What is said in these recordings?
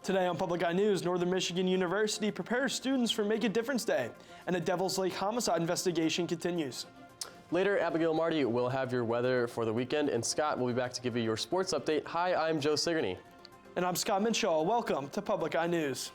Today on Public Eye News, Northern Michigan University prepares students for Make a Difference Day, and a Devil's Lake homicide investigation continues. Later, Abigail Marty will have your weather for the weekend, and Scott will be back to give you your sports update. Hi, I'm Joe Sigourney. And I'm Scott Minshaw. Welcome to Public Eye News.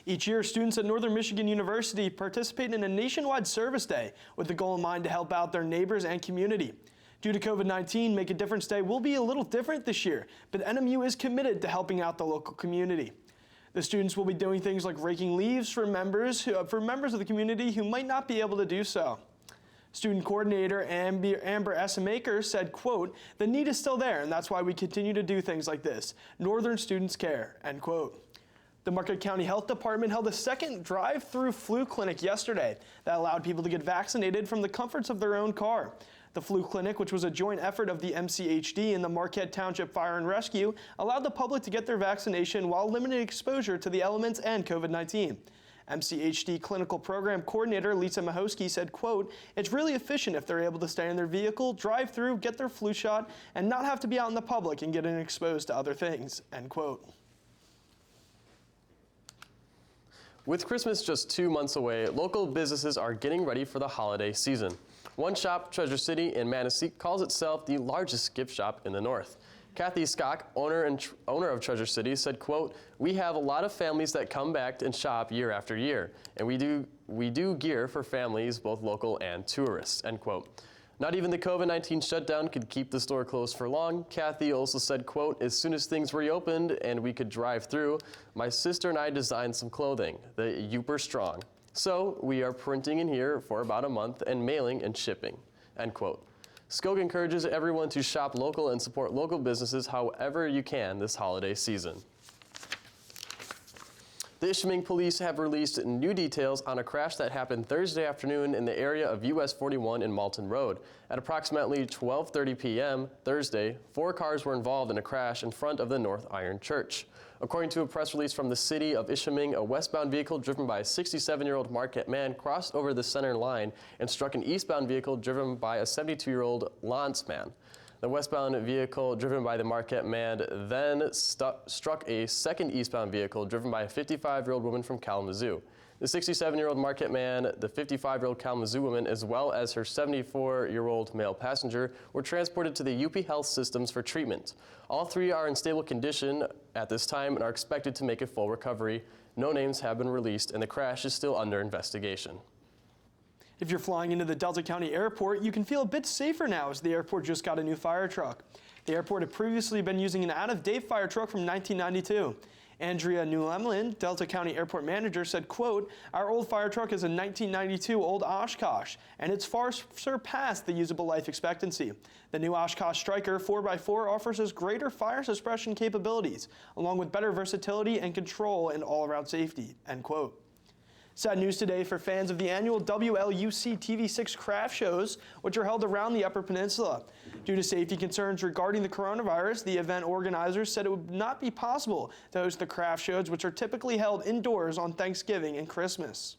Each year, students at Northern Michigan University participate in a nationwide service day with the goal in mind to help out their neighbors and community. Due to COVID-19, Make a Difference Day will be a little different this year, but NMU is committed to helping out the local community. The students will be doing things like raking leaves for members of the community who might not be able to do so. Student coordinator Amber Essemaker said, quote, "The need is still there, and that's why we continue to do things like this. Northern students care," end quote. The Marquette County Health Department held a second drive-through flu clinic yesterday that allowed people to get vaccinated from the comforts of their own car. The flu clinic, which was a joint effort of the MCHD and the Marquette Township Fire and Rescue, allowed the public to get their vaccination while limiting exposure to the elements and COVID-19. MCHD Clinical Program Coordinator Lisa Mahosky said, quote, "It's really efficient if they're able to stay in their vehicle, drive through, get their flu shot, and not have to be out in the public and getting exposed to other things," end quote. With Christmas just 2 months away, local businesses are getting ready for the holiday season. One shop, Treasure City in Manistee, calls itself the largest gift shop in the North. Kathy Skok, owner of Treasure City, said, quote, "We have a lot of families that come back and shop year after year, and we do gear for families, both local and tourists," end quote. Not even the COVID-19 shutdown could keep the store closed for long. Kathy also said, quote, "As soon as things reopened and we could drive through, my sister and I designed some clothing, the Youper Strong. So we are printing in here for about a month and mailing and shipping," end quote. Skok encourages everyone to shop local and support local businesses however you can this holiday season. The Ishpeming police have released new details on a crash that happened Thursday afternoon in the area of US 41 and Malton Road. At approximately 12:30 p.m. Thursday, 4 cars were involved in a crash in front of the North Iron Church. According to a press release from the city of Ishpeming, a westbound vehicle driven by a 67-year-old Marquette man crossed over the center line and struck an eastbound vehicle driven by a 72-year-old Lance man. The westbound vehicle driven by the Marquette man then struck a second eastbound vehicle driven by a 55-year-old woman from Kalamazoo. The 67-year-old Marquette man, the 55-year-old Kalamazoo woman, as well as her 74-year-old male passenger were transported to the UP Health Systems for treatment. All 3 are in stable condition at this time and are expected to make a full recovery. No names have been released, and the crash is still under investigation. If you're flying into the Delta County Airport, you can feel a bit safer now as the airport just got a new fire truck. The airport had previously been using an out-of-date fire truck from 1992. Andrea Newlemlin, Delta County Airport Manager, said, quote, "Our old fire truck is a 1992 old Oshkosh, and it's far surpassed the usable life expectancy. The new Oshkosh Striker 4x4 offers us greater fire suppression capabilities, along with better versatility and control and all-around safety," end quote. Sad news today for fans of the annual WLUC-TV 6 craft shows, which are held around the Upper Peninsula. Due to safety concerns regarding the coronavirus, the event organizers said it would not be possible to host the craft shows, which are typically held indoors on Thanksgiving and Christmas.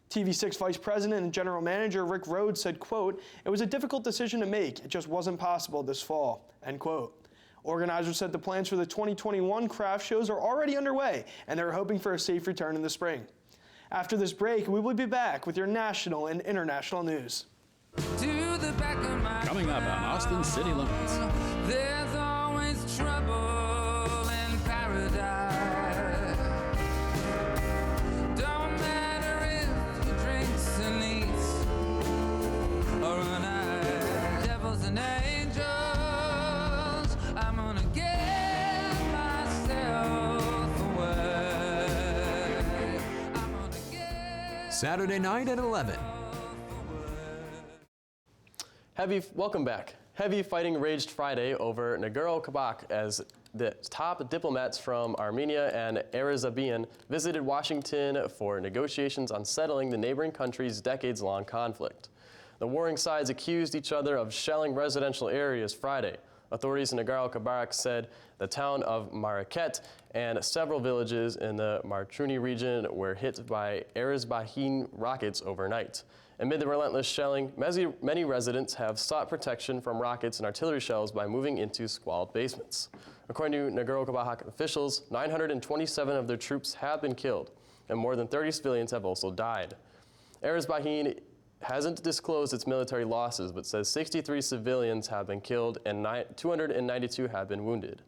TV6 Vice President and General Manager Rick Rhodes said, quote, "It was a difficult decision to make. It just wasn't possible this fall," end quote. Organizers said the plans for the 2021 craft shows are already underway, and they're hoping for a safe return in the spring. After this break, we will be back with your national and international news. Coming up on Austin City Limits. There's always trouble in paradise. Don't matter if you drinks and eats or an eye. Devils and angels, I'm gonna get myself away. I'm gonna get Saturday night at 11. Welcome back. Heavy fighting raged Friday over Nagorno-Karabakh as the top diplomats from Armenia and Azerbaijan visited Washington for negotiations on settling the neighboring country's decades-long conflict. The warring sides accused each other of shelling residential areas Friday. Authorities in Nagorno-Karabakh said the town of Marrakech and several villages in the Martuni region were hit by Erzbahin rockets overnight. Amid the relentless shelling, many residents have sought protection from rockets and artillery shells by moving into squalid basements. According to Nagorno-Karabakh officials, 927 of their troops have been killed, and more than 30 civilians have also died. Erzbahin hasn't disclosed its military losses, but says 63 civilians have been killed and 292 have been wounded.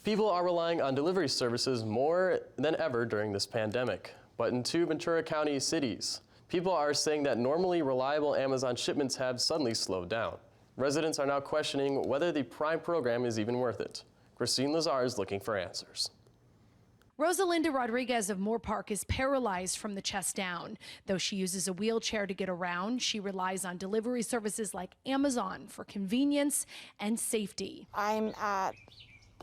People are relying on delivery services more than ever during this pandemic. But in two Ventura County cities, people are saying that normally reliable Amazon shipments have suddenly slowed down. Residents are now questioning whether the Prime program is even worth it. Christine Lazar is looking for answers. Rosalinda Rodriguez of Moore Park is paralyzed from the chest down. Though she uses a wheelchair to get around, she relies on delivery services like Amazon for convenience and safety. I'm at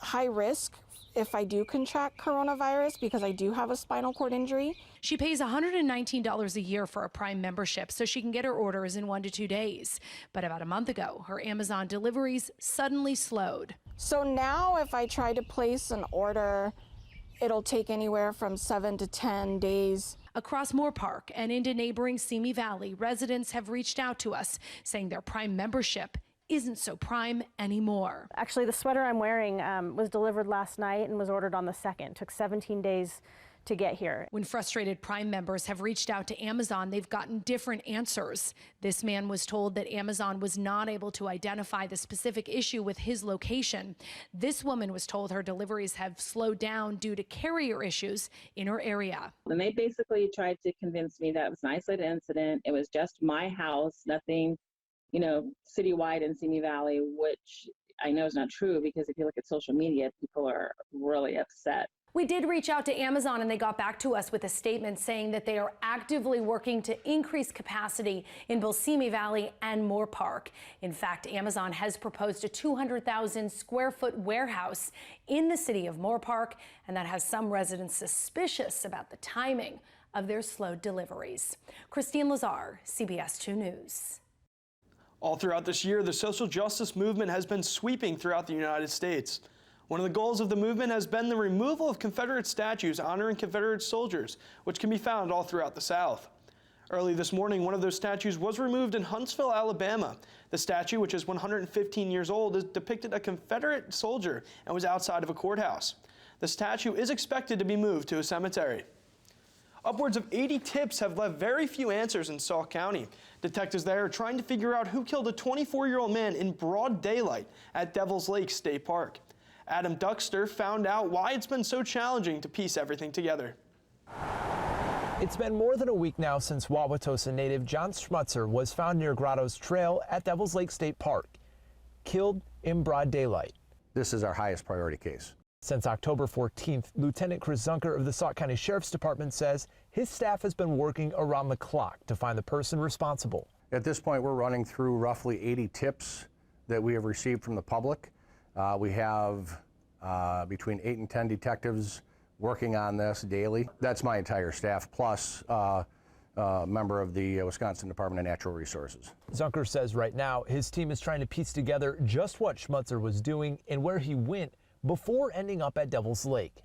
high risk if I do contract coronavirus because I do have a spinal cord injury. She pays $119 a year for a Prime membership so she can get her orders in 1 to 2 days. But about a month ago, her Amazon deliveries suddenly slowed. So now if I try to place an order, it'll take anywhere from 7 to 10 days. Across Moore Park and into neighboring Simi Valley, residents have reached out to us saying their Prime membership isn't so Prime anymore. Actually, the sweater I'm wearing was delivered last night and was ordered on the 2nd. Took 17 days to get here. When frustrated Prime members have reached out to Amazon, they've gotten different answers. This man was told that Amazon was not able to identify the specific issue with his location. This woman was told her deliveries have slowed down due to carrier issues in her area. And they basically tried to convince me that it was an isolated incident. It was just my house, nothing, citywide in Simi Valley, which I know is not true because if you look at social media, people are really upset. We did reach out to Amazon and they got back to us with a statement saying that they are actively working to increase capacity in both Simi Valley and Moore Park. In fact, Amazon has proposed a 200,000 square foot warehouse in the city of Moore Park, and that has some residents suspicious about the timing of their slowed deliveries. Christine Lazar, CBS 2 News. All throughout this year, the social justice movement has been sweeping throughout the United States. One of the goals of the movement has been the removal of Confederate statues honoring Confederate soldiers, which can be found all throughout the South. Early this morning, one of those statues was removed in Huntsville, Alabama. The statue, which is 115 years old, depicted a Confederate soldier and was outside of a courthouse. The statue is expected to be moved to a cemetery. Upwards of 80 tips have left very few answers in Sauk County. Detectives there are trying to figure out who killed a 24-year-old man in broad daylight at Devil's Lake State Park. Adam Duxter found out why it's been so challenging to piece everything together. It's been more than a week now since Wauwatosa native John Schmutzer was found near Grotto's Trail at Devil's Lake State Park, killed in broad daylight. This is our highest priority case. Since October 14th, Lieutenant Chris Zunker of the Sauk County Sheriff's Department says his staff has been working around the clock to find the person responsible. At this point, we're running through roughly 80 tips that we have received from the public. We have between 8 and 10 detectives working on this daily. That's my entire staff, plus a member of the Wisconsin Department of Natural Resources. Zunker says right now his team is trying to piece together just what Schmutzer was doing and where he went before ending up at Devil's Lake.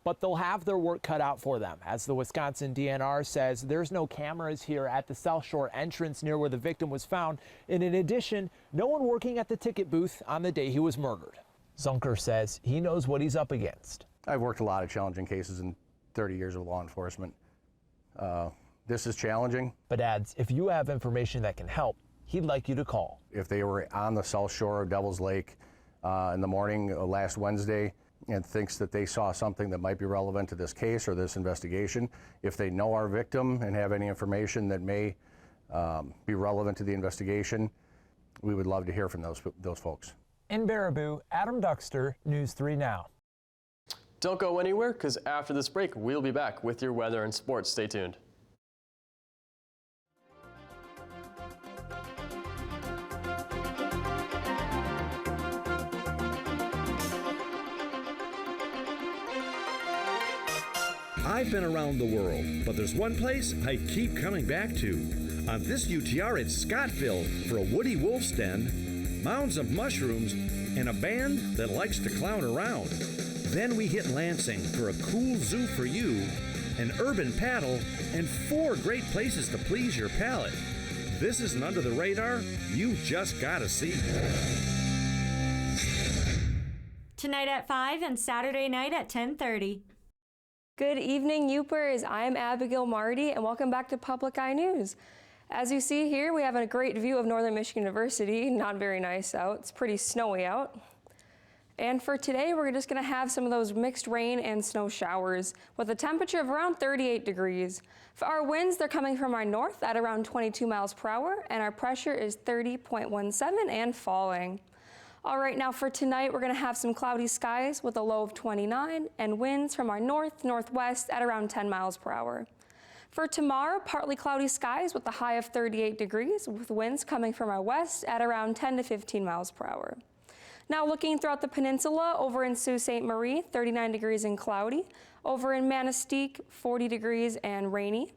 But they'll have their work cut out for them, as the Wisconsin DNR says there's no cameras here at the South Shore entrance near where the victim was found, and in addition, no one working at the ticket booth on the day he was murdered. Zunker says he knows what he's up against. I've worked a lot of challenging cases in 30 years of law enforcement. This is challenging. But adds if you have information that can help, he'd like you to call. If they were on the South Shore of Devil's Lake in the morning last Wednesday and thinks that they saw something that might be relevant to this case or this investigation, if they know our victim and have any information that may be relevant to the investigation, we would love to hear from those folks. In Baraboo, Adam Duxter, News 3 Now. Don't go anywhere, because after this break, we'll be back with your weather and sports. Stay tuned. I've been around the world, but there's one place I keep coming back to. On this UTR in Scottville for a Woody Wolf's Den, mounds of mushrooms, and a band that likes to clown around. Then we hit Lansing for a cool zoo for you, an urban paddle, and 4 great places to please your palate. This isn't under the radar. You just gotta see. Tonight at 5 and Saturday night at 10:30. Good evening, Yoopers. I'm Abigail Marty, and welcome back to Public Eye News. As you see here, we have a great view of Northern Michigan University. Not very nice out. It's pretty snowy out. And for today, we're just going to have some of those mixed rain and snow showers with a temperature of around 38 degrees. For our winds, they're coming from our north at around 22 miles per hour, and our pressure is 30.17 and falling. All right, now for tonight, we're going to have some cloudy skies with a low of 29 and winds from our northwest at around 10 miles per hour. For tomorrow, partly cloudy skies with a high of 38 degrees with winds coming from our west at around 10 to 15 miles per hour. Now looking throughout the peninsula, over in Sault Ste. Marie, 39 degrees and cloudy. Over in Manistee, 40 degrees and rainy.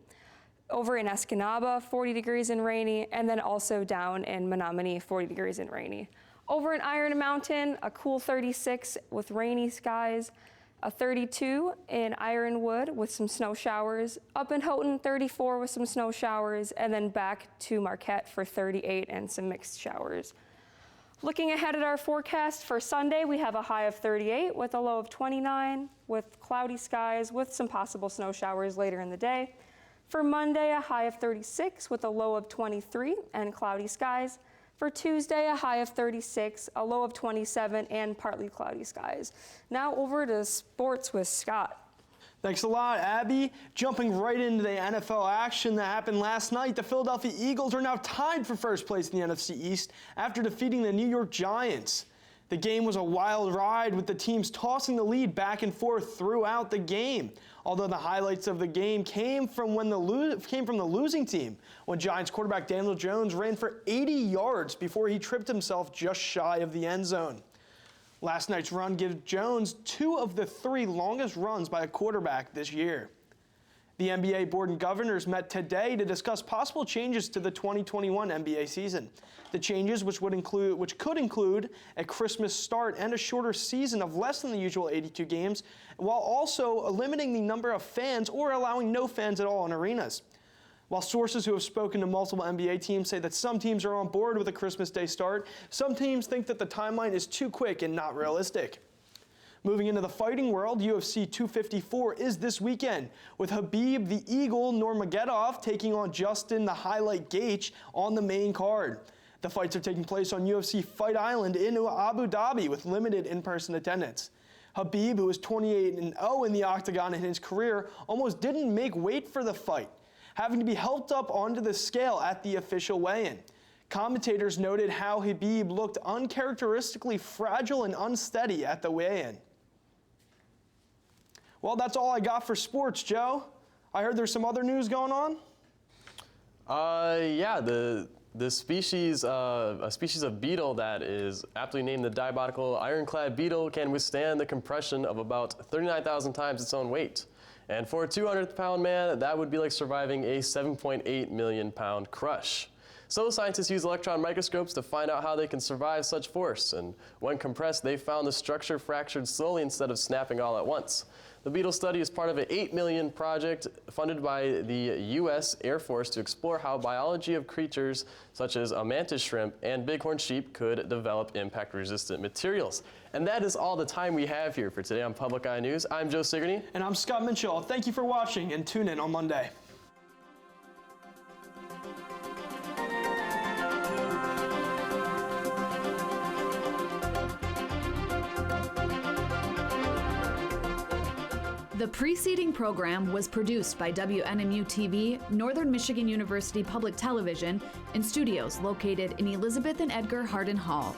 Over in Escanaba, 40 degrees and rainy. And then also down in Menominee, 40 degrees and rainy. Over in Iron Mountain, a cool 36 with rainy skies. A 32 in Ironwood with some snow showers. Up in Houghton, 34 with some snow showers. And then back to Marquette for 38 and some mixed showers. Looking ahead at our forecast for Sunday, we have a high of 38 with a low of 29 with cloudy skies with some possible snow showers later in the day. For Monday, a high of 36 with a low of 23 and cloudy skies. For Tuesday, a high of 36, a low of 27 and partly cloudy skies. Now over to sports with Scott. Thanks a lot, Abby. Jumping right into the NFL action that happened last night, the Philadelphia Eagles are now tied for first place in the NFC East after defeating the New York Giants. The game was a wild ride with the teams tossing the lead back and forth throughout the game. Although the highlights of the game came from the losing team when Giants quarterback Daniel Jones ran for 80 yards before he tripped himself just shy of the end zone. Last night's run gives Jones 2 of the 3 longest runs by a quarterback this year. The NBA Board of Governors met today to discuss possible changes to the 2021 NBA season. The changes, which could include a Christmas start and a shorter season of less than the usual 82 games, while also limiting the number of fans or allowing no fans at all in arenas. While sources who have spoken to multiple NBA teams say that some teams are on board with a Christmas Day start, some teams think that the timeline is too quick and not realistic. Moving into the fighting world, UFC 254 is this weekend, with Khabib the Eagle Nurmagomedov taking on Justin the Highlight Gaethje on the main card. The fights are taking place on UFC Fight Island in Abu Dhabi with limited in-person attendance. Khabib, who is 28-0 in the octagon in his career, almost didn't make weight for the fight, having to be helped up onto the scale at the official weigh-in. Commentators noted how Khabib looked uncharacteristically fragile and unsteady at the weigh-in. Well, that's all I got for sports, Joe. I heard there's some other news going on? Yeah, a species of beetle that is aptly named the diabolical ironclad beetle can withstand the compression of about 39,000 times its own weight. And for a 200-pound man, that would be like surviving a 7.8 million pound crush. So scientists use electron microscopes to find out how they can survive such force. And when compressed, they found the structure fractured slowly instead of snapping all at once. The beetle study is part of an $8 million project funded by the U.S. Air Force to explore how biology of creatures such as a mantis shrimp and bighorn sheep could develop impact-resistant materials. And that is all the time we have here for today on Public Eye News. I'm Joe Sigourney. And I'm Scott Mitchell. Thank you for watching, and tune in on Monday. The preceding program was produced by WNMU-TV, Northern Michigan University Public Television, in studios located in Elizabeth and Edgar Hardin Hall.